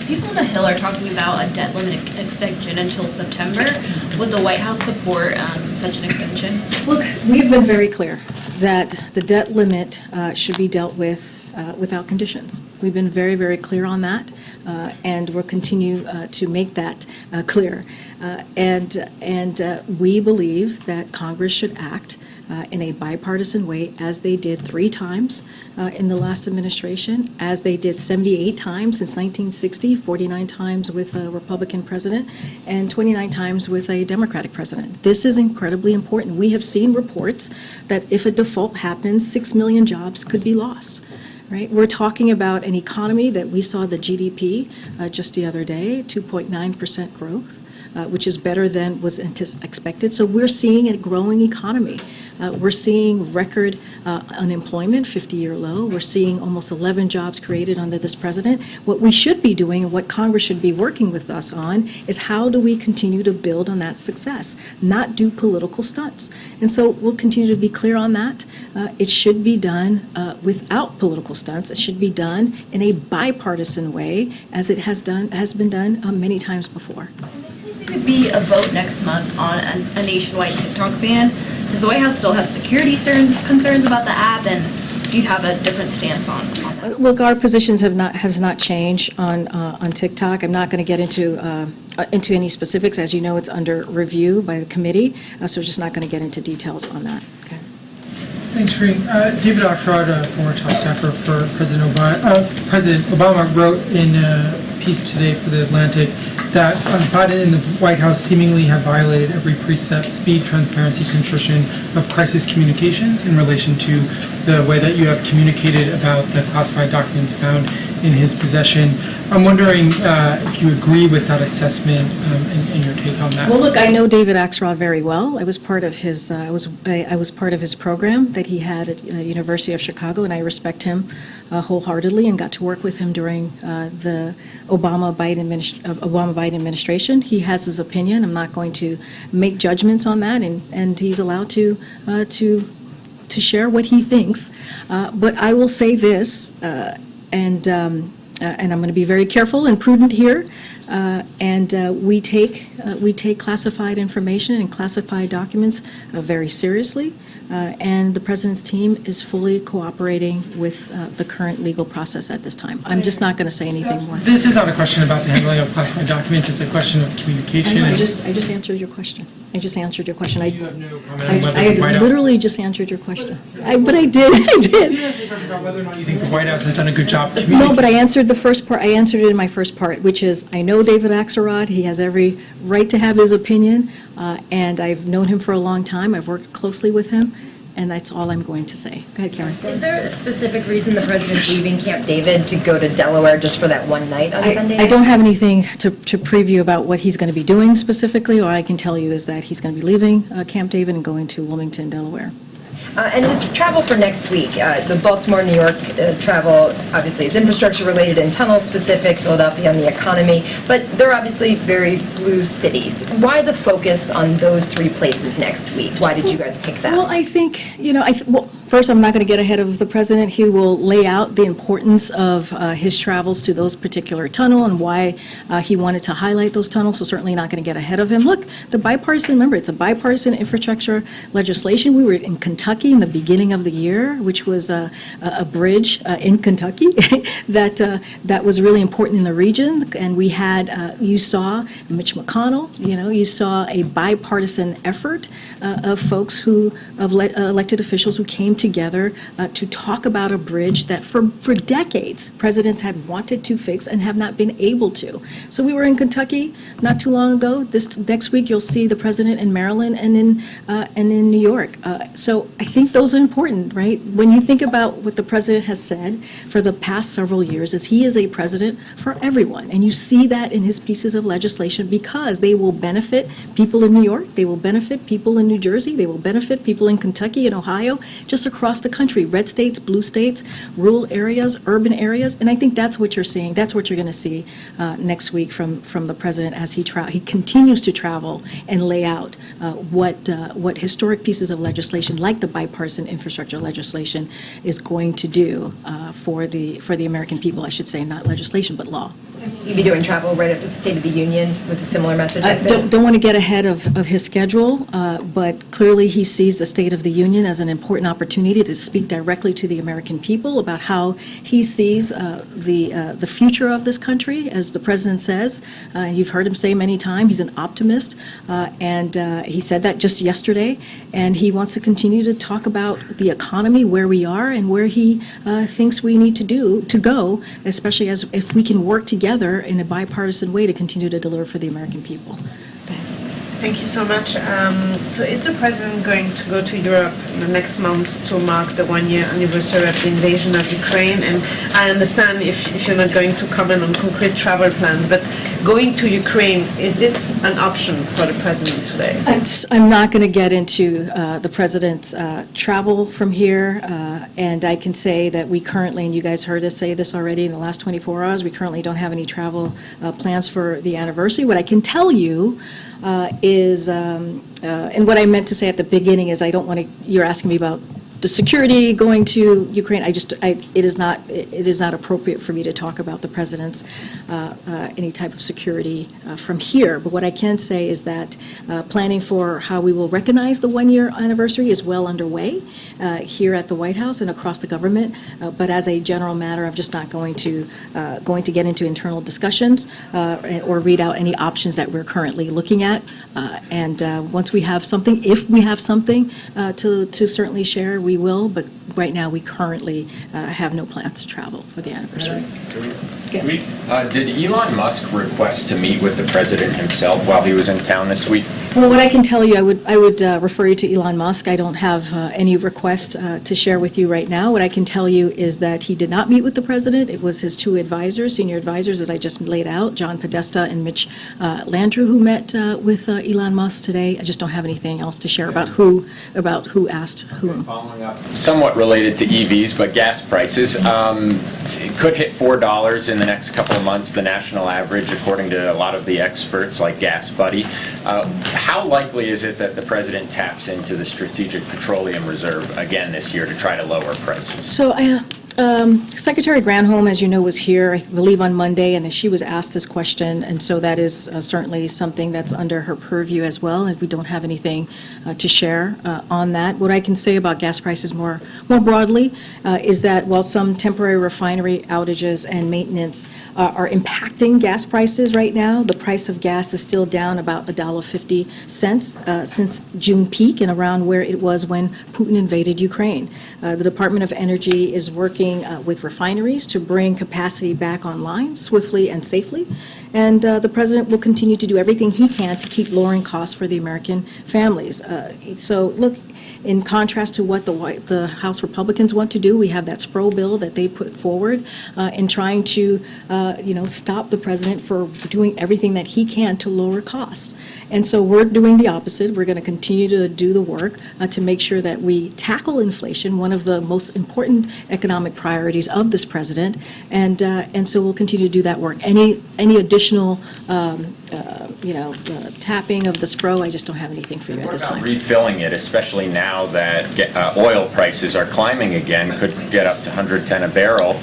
People on the Hill are talking about a debt limit extension until September. Would the White House support such an extension? Look, we've been very clear that the debt limit should be dealt with without conditions. We've been very, very clear on that, and we'll continue to make that clear. And we believe that Congress should act in a bipartisan way, as they did 3 times in the last administration, as they did 78 times since 1960, 49 times with a Republican president, and 29 times with a Democratic president. This is incredibly important. We have seen reports that if a default happens, 6 million jobs could be lost. Right? We're talking about an economy that we saw the GDP just the other day, 2.9% growth, which is better than was expected. So we're seeing a growing economy. We're seeing record unemployment, 50-year low. We're seeing almost 11 jobs created under this president. What we should be doing, and what Congress should be working with us on, is how do we continue to build on that success, not do political stunts. And so we'll continue to be clear on that. It should be done without political stunts. It should be done in a bipartisan way, as it has been done many times before. Could be a vote next month on a nationwide TikTok ban. Does the White House still have security concerns about the app, and do you have a different stance on that? Look, our positions have not changed on TikTok. I'm not going to get into any specifics. As you know, it's under review by the committee, so we're just not going to get into details on that. Okay. Thanks, Shereen. David Axelrod, a former top staffer for President Obama, wrote in a piece today for The Atlantic that Biden and the White House seemingly have violated every precept, speed, transparency, contrition of crisis communications in relation to the way that you have communicated about the classified documents found in his possession. I'm wondering if you agree with that assessment and your take on that. Well, look, I know David Axelrod very well. I was part of his I was part of his program that he had at University of Chicago, and I respect him wholeheartedly, and got to work with him during the Obama-Biden administration. He has his opinion. I'm not going to make judgments on that, and he's allowed to share what he thinks. But I will say this, and and I'm going to be very careful and prudent here, and we take classified information and classified documents very seriously, and the President's team is fully cooperating with the current legal process at this time. I'm just not going to say anything more. This is not a question about the handling of classified documents, it's a question of communication. I just answered your question. I just answered your question. You have no comment on whether I the White House... literally just answered your question. But I did. You asked a question about whether or not you think the White House has done a good job communicating. No, but I answered the first part. I answered it in my first part, which is I know David Axelrod. He has every right to have his opinion, and I've known him for a long time. I've worked closely with him, and that's all I'm going to say. Go ahead, Karen. Is there a specific reason the president's leaving Camp David to go to Delaware just for that one night on Sunday? I don't have anything to preview about what he's going to be doing specifically. All I can tell you is that he's going to be leaving Camp David and going to Wilmington, Delaware. And his travel for next week, the Baltimore-New York travel obviously is infrastructure related and tunnel specific, Philadelphia on the economy, but they're obviously very blue cities. Why the focus on those three places next week? Why did you guys pick that? Well, I think, well, first, I'm not going to get ahead of the president. He will lay out the importance of his travels to those particular tunnel and why he wanted to highlight those tunnels, so certainly not going to get ahead of him. Look, the bipartisan, remember, it's a bipartisan infrastructure legislation. We were in Kentucky in the beginning of the year, which was a bridge in Kentucky that was really important in the region. And we had, you saw Mitch McConnell, you saw a bipartisan effort of folks of elected officials who came together to talk about a bridge that for decades presidents had wanted to fix and have not been able to. So we were in Kentucky not too long ago. This next week you'll see the president in Maryland and in New York. So I think those are important, right? When you think about what the president has said for the past several years, is he is a president for everyone, and you see that in his pieces of legislation because they will benefit people in New York, they will benefit people in New Jersey, they will benefit people in Kentucky and Ohio, just across the country, red states, blue states, rural areas, urban areas, and I think that's what you're seeing. That's what you're going to see next week from the president as he continues to travel and lay out what historic pieces of legislation, like the bipartisan infrastructure legislation, is going to do for the American people. I should say, not legislation, but law. You'll be doing travel right after the State of the Union with a similar message like this? Don't want to get ahead of his schedule, but clearly he sees the State of the Union as an important opportunity to speak directly to the American people about how he sees the future of this country. As the president says, you've heard him say many times, he's an optimist, and he said that just yesterday, and he wants to continue to talk about the economy, where we are, and where he thinks we need to go, especially as if we can work together in a bipartisan way to continue to deliver for the American people. Thank you so much. So is the president going to go to Europe in the next month to mark the one-year anniversary of the invasion of Ukraine? And I understand if you're not going to comment on concrete travel plans, but going to Ukraine, is this an option for the president today? I'm not going to get into the president's travel from here, and I can say that we currently, and you guys heard us say this already in the last 24 hours, we currently don't have any travel plans for the anniversary. What I can tell you is, and what I meant to say at the beginning is I don't want to, you're asking me about the security going to Ukraine. It is not appropriate for me to talk about the president's any type of security from here. But what I can say is that planning for how we will recognize the one-year anniversary is well underway here at the White House and across the government. But as a general matter, I'm just not going to get into internal discussions or read out any options that we're currently looking at. And once we have something, if we have something to certainly share, we will, but right now we currently have no plans to travel for the anniversary. Did Elon Musk request to meet with the president himself while he was in town this week? Well, what I can tell you, I would refer you to Elon Musk. I don't have any request to share with you right now. What I can tell you is that he did not meet with the president. It was his two advisors, senior advisors, that I just laid out, John Podesta and Mitch Landrieu, who met with Elon Musk today. I just don't have anything else to share about who asked whom. Following up, somewhat related to EVs, but gas prices. It could hit $4 in the next couple of months, the national average, according to a lot of the experts like Gas Buddy. How likely is it that the president taps into the Strategic Petroleum Reserve again this year to try to lower prices? So Secretary Granholm, as you know, was here, I believe, on Monday, and she was asked this question, and so that is certainly something that's under her purview as well, and we don't have anything to share on that. What I can say about gas prices more broadly is that while some temporary refinery outages and maintenance are impacting gas prices right now, the price of gas is still down about $1.50 since June peak and around where it was when Putin invaded Ukraine. The Department of Energy is working with refineries to bring capacity back online swiftly and safely. And the president will continue to do everything he can to keep lowering costs for the American families. So look, in contrast to what the House Republicans want to do, we have that Spro bill that they put forward in trying to, stop the president for doing everything that he can to lower costs. And so we're doing the opposite. We're going to continue to do the work to make sure that we tackle inflation, one of the most important economic priorities of this president, and so we'll continue to do that work. Any additional, tapping of the Spro, I just don't have anything for you at this time. Refilling it, especially now that oil prices are climbing again, could get up to 110 a barrel.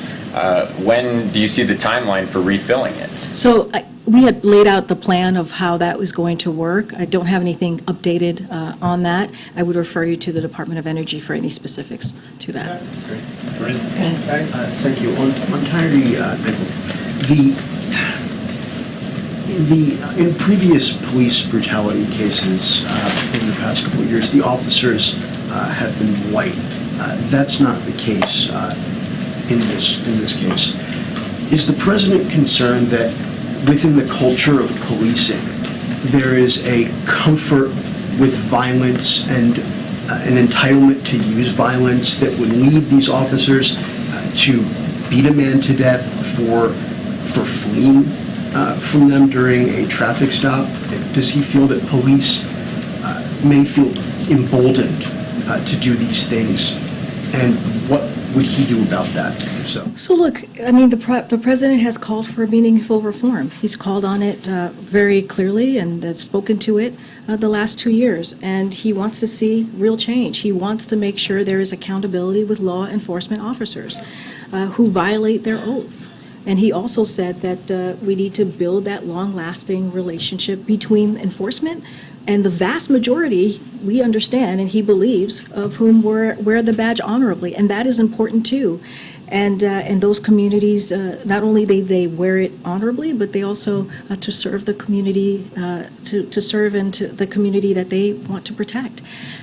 When do you see the timeline for refilling it? So we had laid out the plan of how that was going to work. I don't have anything updated on that. I would refer you to the Department of Energy for any specifics to that. Thank you. On Tyree Nichols, in previous police brutality cases over the past couple of years, the officers have been white. That's not the case in this case. Is the president concerned that within the culture of policing, there is a comfort with violence and an entitlement to use violence that would lead these officers to beat a man to death for fleeing from them during a traffic stop? Does he feel that police may feel emboldened to do these things? And what would he do about that? So look, I mean, the president has called for meaningful reform. He's called on it very clearly and has spoken to it the last 2 years. And he wants to see real change. He wants to make sure there is accountability with law enforcement officers who violate their oaths. And he also said that we need to build that long-lasting relationship between enforcement and the vast majority, we understand, and he believes, of whom wear the badge honorably. And that is important too. And those communities, not only they wear it honorably, but they also to serve the community, to serve into the community that they want to protect.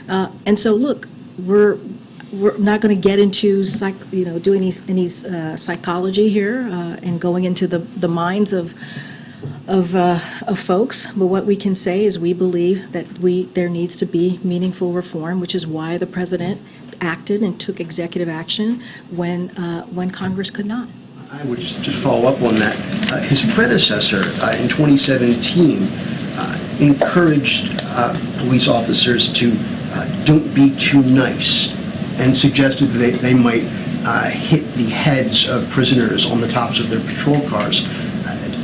And so look, we're not going to get into doing any psychology here and going into the minds of folks, but what we can say is we believe that there needs to be meaningful reform, which is why the president acted and took executive action when Congress could not. I would just follow up on that. His predecessor in 2017 encouraged police officers to don't be too nice and suggested that they might hit the heads of prisoners on the tops of their patrol cars.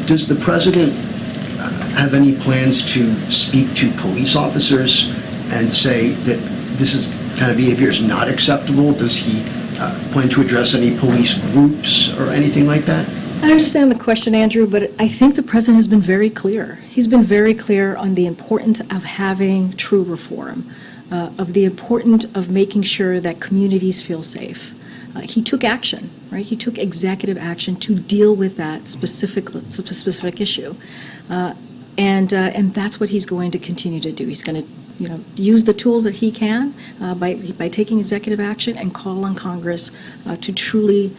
Does the president have any plans to speak to police officers and say that this kind of behavior is not acceptable? Does he plan to address any police groups or anything like that? I understand the question, Andrew, but I think the president has been very clear. He's been very clear on the importance of having true reform, of the importance of making sure that communities feel safe. He took action, right? He took executive action to deal with that specific issue, and that's what he's going to continue to do. He's going to, use the tools that he can by taking executive action and call on Congress to truly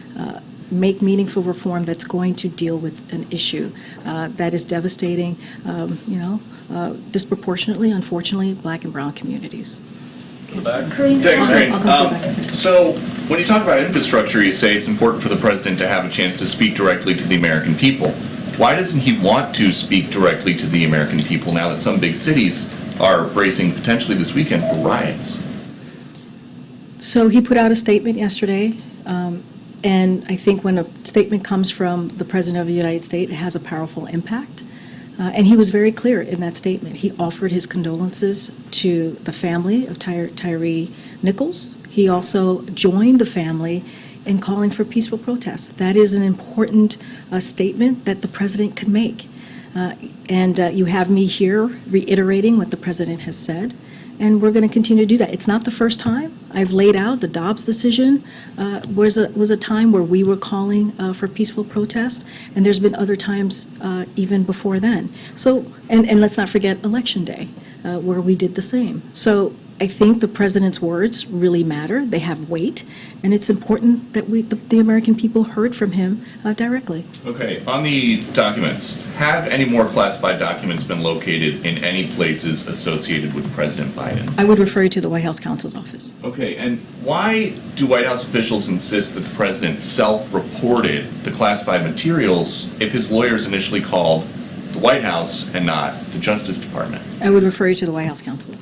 make meaningful reform that's going to deal with an issue that is devastating, disproportionately, unfortunately, Black and brown communities. Thanks, Green. So when you talk about infrastructure, you say it's important for the president to have a chance to speak directly to the American people. Why doesn't he want to speak directly to the American people now that some big cities are bracing potentially this weekend for riots? So he put out a statement yesterday, and I think when a statement comes from the President of the United States, it has a powerful impact. And he was very clear in that statement. He offered his condolences to the family of Tyree Nichols. He also joined the family and calling for peaceful protests. That is an important statement that the president could make. And you have me here reiterating what the president has said, and we're going to continue to do that. It's not the first time. I've laid out the Dobbs decision was a time where we were calling for peaceful protest, and there's been other times even before then. So, and let's not forget Election Day, where we did the same. So I think the president's words really matter. They have weight, and it's important that the American people heard from him directly. Okay, on the documents, have any more classified documents been located in any places associated with President Biden? I would refer you to the White House counsel's office. Okay, and why do White House officials insist that the president self-reported the classified materials if his lawyers initially called the White House and not the Justice Department? I would refer you to the White House counsel.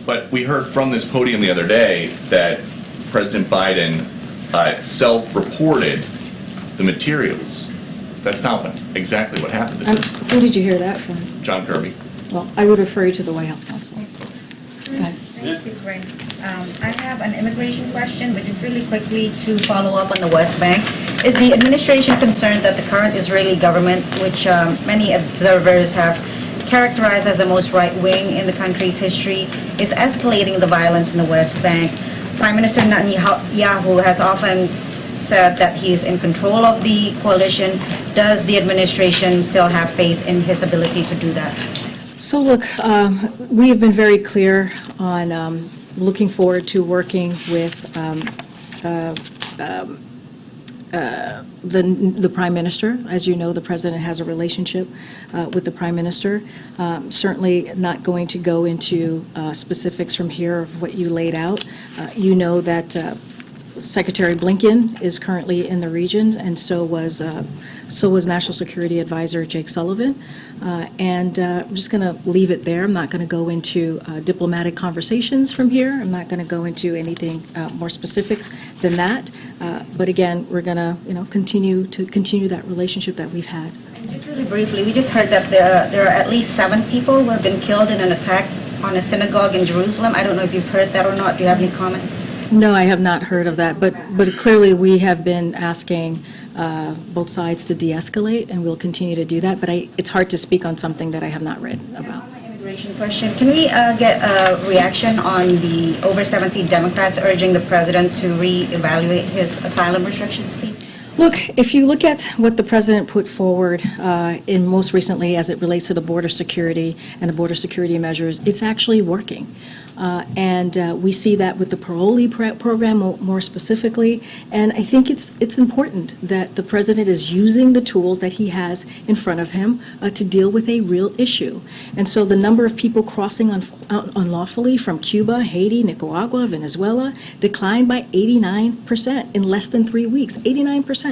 But we heard from this podium the other day that President Biden self-reported the materials. That's not exactly what happened. Who did you hear that from? John Kirby. Well, I would refer you to the White House counsel. Go ahead. Thank you, Corinne. I have an immigration question, but just really quickly to follow up on the West Bank. Is the administration concerned that the current Israeli government, which many observers have characterized as the most right-wing in the country's history, is escalating the violence in the West Bank? Prime Minister Netanyahu has often said that he is in control of the coalition. Does the administration still have faith in his ability to do that? So look, we have been very clear on looking forward to working with the Prime Minister. As you know, the President has a relationship with the Prime Minister. Certainly not going to go into specifics from here of what you laid out. You know that Secretary Blinken is currently in the region, and so was National Security Advisor Jake Sullivan. And I'm just going to leave it there. I'm not going to go into diplomatic conversations from here. I'm not going to go into anything more specific than that. But again, we're going to continue that relationship that we've had. And just really briefly, we just heard that there are at least 7 people who have been killed in an attack on a synagogue in Jerusalem. I don't know if you've heard that or not. Do you have any comments? No, I have not heard of that, but clearly we have been asking both sides to de-escalate, and we'll continue to do that, but it's hard to speak on something that I have not read about. Immigration question. Can we get a reaction on the over 70 Democrats urging the president to re-evaluate his asylum restrictions, please? Look, if you look at what the president put forward in most recently as it relates to the border security and the border security measures, it's actually working. And we see that with the parolee program more specifically. And I think it's important that the president is using the tools that he has in front of him to deal with a real issue. And so the number of people crossing unlawfully from Cuba, Haiti, Nicaragua, Venezuela declined by 89% in less than 3 weeks, 89%.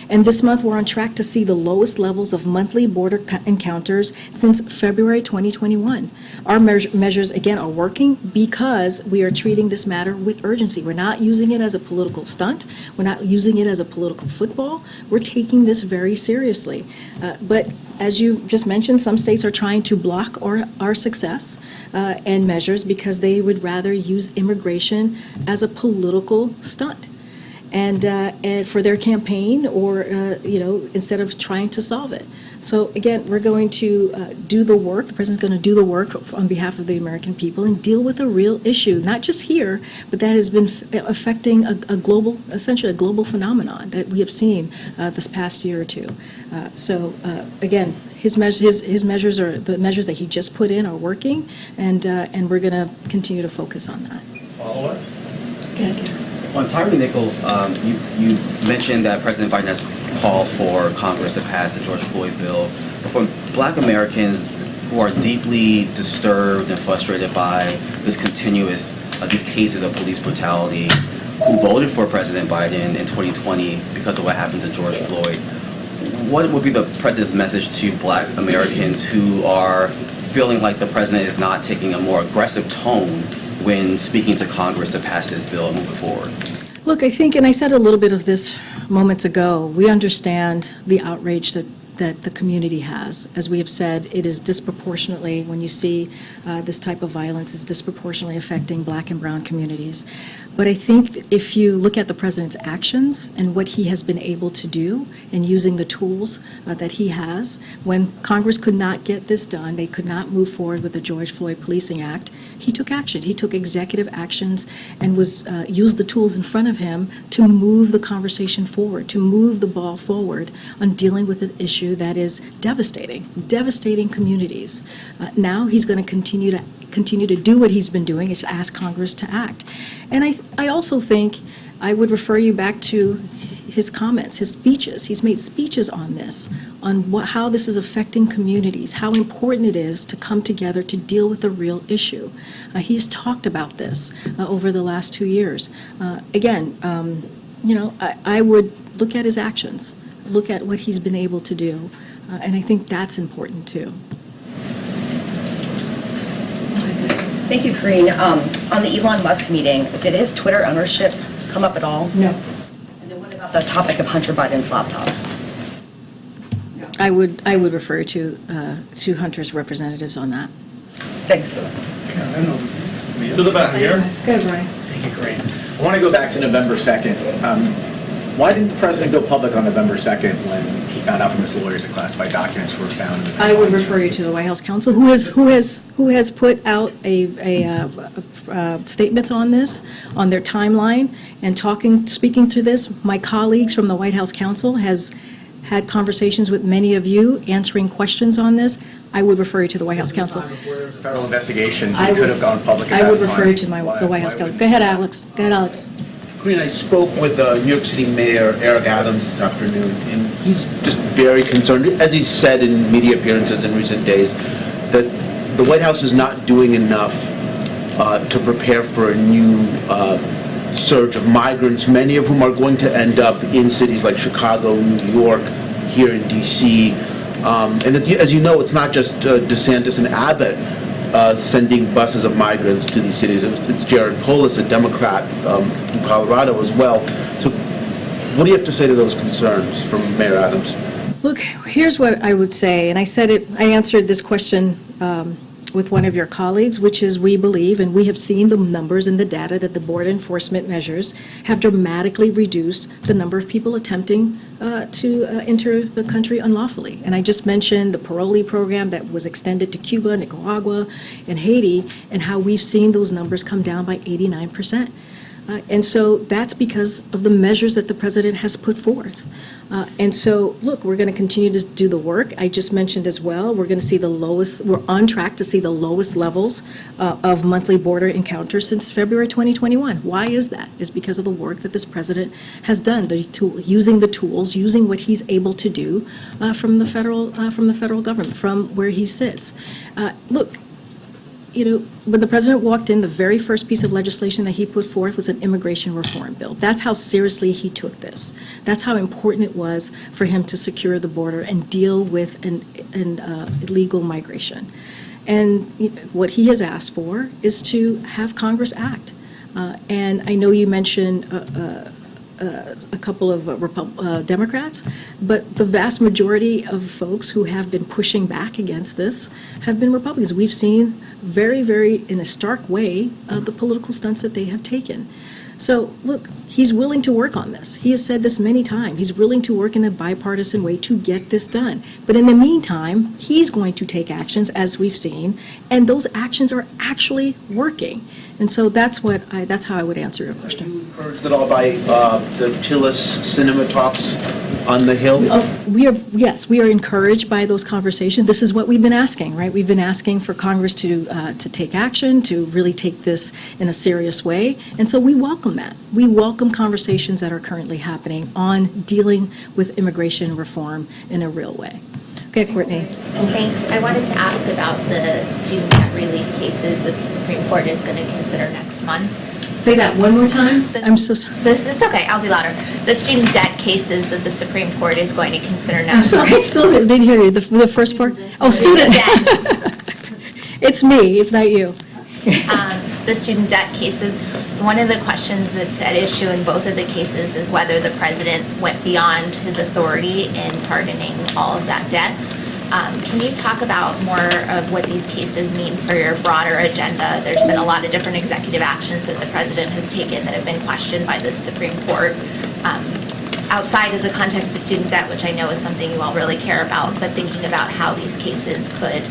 And this month we're on track to see the lowest levels of monthly border encounters since February 2021. Our measures, again, are working because we are treating this matter with urgency. We're not using it as a political stunt. We're not using it as a political football. We're taking this very seriously. But as you just mentioned, some states are trying to block our success and measures because they would rather use immigration as a political stunt. And for their campaign, or instead of trying to solve it. So again, we're going to do the work. The president's going to do the work on behalf of the American people and deal with a real issue, not just here, but that has been affecting essentially a global phenomenon that we have seen this past year or two. So again, his measures are the measures that he just put in are working, and we're going to continue to focus on that. Follow-up? Okay. On Tyree Nichols, you mentioned that President Biden has called for Congress to pass the George Floyd bill. But for Black Americans who are deeply disturbed and frustrated by these cases of police brutality, who voted for President Biden in 2020 because of what happened to George Floyd, what would be the president's message to Black Americans who are feeling like the president is not taking a more aggressive tone when speaking to Congress to pass this bill and move it forward? Look, I think, and I said a little bit of this moments ago, we understand the outrage that that the community has. As we have said, it is disproportionately, when you see this type of violence, is disproportionately affecting Black and brown communities. But I think if you look at the president's actions and what he has been able to do and using the tools that he has, when Congress could not get this done, they could not move forward with the George Floyd Policing Act, he took action. He took executive actions and used the tools in front of him to move the conversation forward, to move the ball forward on dealing with an issue that is devastating communities. Now he's going to continue to do what he's been doing, is ask Congress to act. And I also think I would refer you back to his comments, his speeches. He's made speeches on this, on how this is affecting communities, how important it is to come together to deal with a real issue. He's talked about this over the last 2 years. I would look at his actions, look at what he's been able to do, and I think that's important too. Thank you, Karine. On the Elon Musk meeting, did his Twitter ownership come up at all? No. And then what about the topic of Hunter Biden's laptop? I would refer to Hunter's representatives on that. Thanks. To the back here. Go ahead, Brian. Thank you, Karine. I want to go back to November 2nd. Why didn't the president go public on November 2nd when he found out from his lawyers that classified documents were found? I would refer you to the White House counsel, who has put out statements on this, on their timeline, and speaking to this. My colleagues from the White House counsel has had conversations with many of you, answering questions on this. I would refer you to the White House counsel. Before there was a federal investigation, he could have gone public at that time. I would refer you to the White House counsel. Go ahead, Alex. Karine, I spoke with New York City Mayor Eric Adams this afternoon, and he's just very concerned, as he's said in media appearances in recent days, that the White House is not doing enough to prepare for a new surge of migrants, many of whom are going to end up in cities like Chicago, New York, here in D.C. And as you know, it's not just DeSantis and Abbott sending buses of migrants to these cities. It's Jared Polis, a Democrat in Colorado as well. So what do you have to say to those concerns from Mayor Adams? Look, here's what I would say, and I answered this question with one of your colleagues, which is we believe, and we have seen the numbers and the data, that the border enforcement measures have dramatically reduced the number of people attempting to enter the country unlawfully. And I just mentioned the parolee program that was extended to Cuba, Nicaragua, and Haiti, and how we've seen those numbers come down by 89%. And so that's because of the measures that the president has put forth. And so, look, we're going to continue to do the work. I just mentioned as well, we're on track to see the lowest levels of monthly border encounters since February 2021. Why is that? It's because of the work that this president has done, using the tools, using what he's able to do from the federal government, from where he sits. Look, when the president walked in, the very first piece of legislation that he put forth was an immigration reform bill. That's how seriously he took this. That's how important it was for him to secure the border and deal with illegal migration. And what he has asked for is to have Congress act. And I know you mentioned a couple of Democrats, but the vast majority of folks who have been pushing back against this have been Republicans. We've seen very, very, in a stark way, the political stunts that they have taken. So, look, he's willing to work on this. He has said this many times. He's willing to work in a bipartisan way to get this done. But in the meantime, he's going to take actions, as we've seen, and those actions are actually working. And so that's how I would answer your question. Are you encouraged at all by the Tillis cinema talks on the Hill? Yes, we are encouraged by those conversations. This is what we've been asking, right? We've been asking for Congress to take action, to really take this in a serious way. And so we welcome that. We welcome conversations that are currently happening on dealing with immigration reform in a real way. Okay, Courtney. Thanks. I wanted to ask about the June debt relief cases that the Supreme Court is going to consider next month. Say that one more time. I'm so sorry. It's okay. I'll be louder. The student debt cases that the Supreme Court is going to consider I'm next sorry, month. I still didn't hear you. The first part? Oh, student debt. It's me. It's not you. The student debt cases. One of the questions that's at issue in both of the cases is whether the president went beyond his authority in pardoning all of that debt. Can you talk about more of what these cases mean for your broader agenda? There's been a lot of different executive actions that the president has taken that have been questioned by the Supreme Court. Outside of the context of student debt, which I know is something you all really care about, but thinking about how these cases could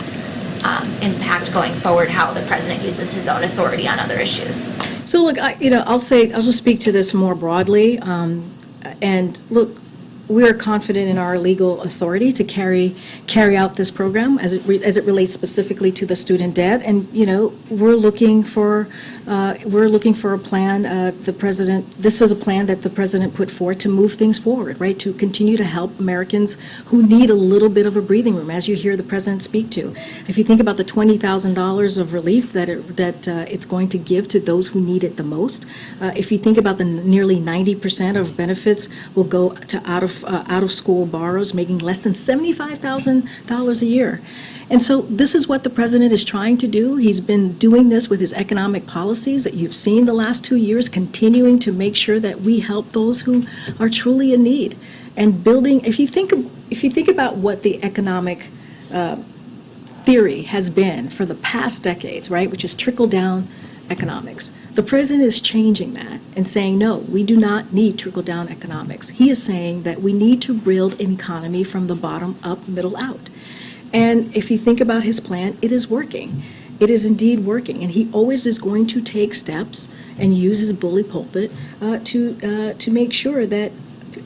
impact going forward, how the president uses his own authority on other issues. So look, I'll just speak to this more broadly. And look, we are confident in our legal authority to carry out this program as it relates specifically to the student debt. And we're looking for a plan. This was a plan that the president put forward to move things forward, right? To continue to help Americans who need a little bit of a breathing room, as you hear the president speak to. If you think about the $20,000 of relief that it's going to give to those who need it the most, if you think about the nearly 90% of benefits will go to out of school borrowers making less than $75,000 a year. And so this is what the president is trying to do. He's been doing this with his economic policies that you've seen the last 2 years, continuing to make sure that we help those who are truly in need. And building, if you think about what the economic theory has been for the past decades, right, which is trickle-down economics. The president is changing that and saying, no, we do not need trickle-down economics. He is saying that we need to build an economy from the bottom up, middle out. And if you think about his plan, it is working. It is indeed working. And he always is going to take steps and use his bully pulpit to make sure that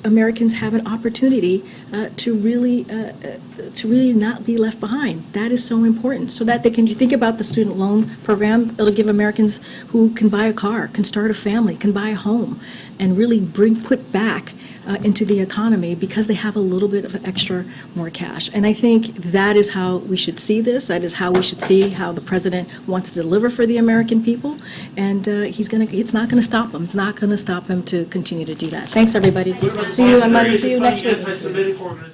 Americans have an opportunity to really not be left behind. That is so important. So that you think about the student loan program, it'll give Americans who can buy a car, can start a family, can buy a home, and really put back into the economy because they have a little bit of extra more cash. And I think that is how we should see this. That is how we should see how the president wants to deliver for the American people. And it's not going to stop him. It's not going to stop him to continue to do that. Thanks, everybody. See you next week.